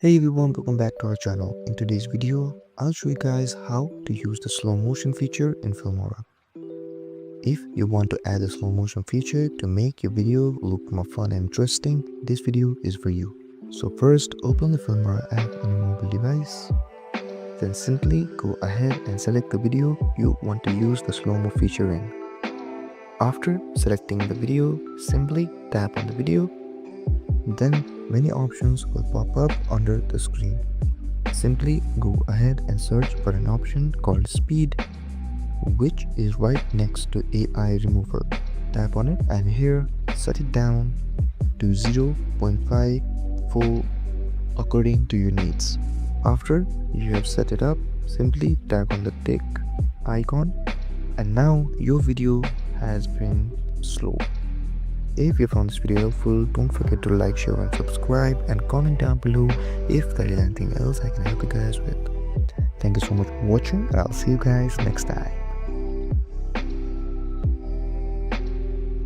Hey everyone, welcome back to our channel. In today's video, I'll show you guys how to use the slow motion feature in Filmora. If you want to add the slow motion feature to make your video look more fun and interesting, this video is for you. So first, open the Filmora app on your mobile device. Then simply go ahead and select the video you want to use the slow-mo feature in. After selecting the video, simply tap on the video. Then many options will pop up under the screen. Simply go ahead and search for an option called speed, which is right next to AI remover. Tap on it and here set it down to 0.54 according to your needs. After you have set it up, simply tap on the tick icon and now your video has been slow. If you found this video helpful, don't forget to like, share and subscribe and comment down below if there is anything else I can help you guys with. Thank you so much for watching and I'll see you guys next time.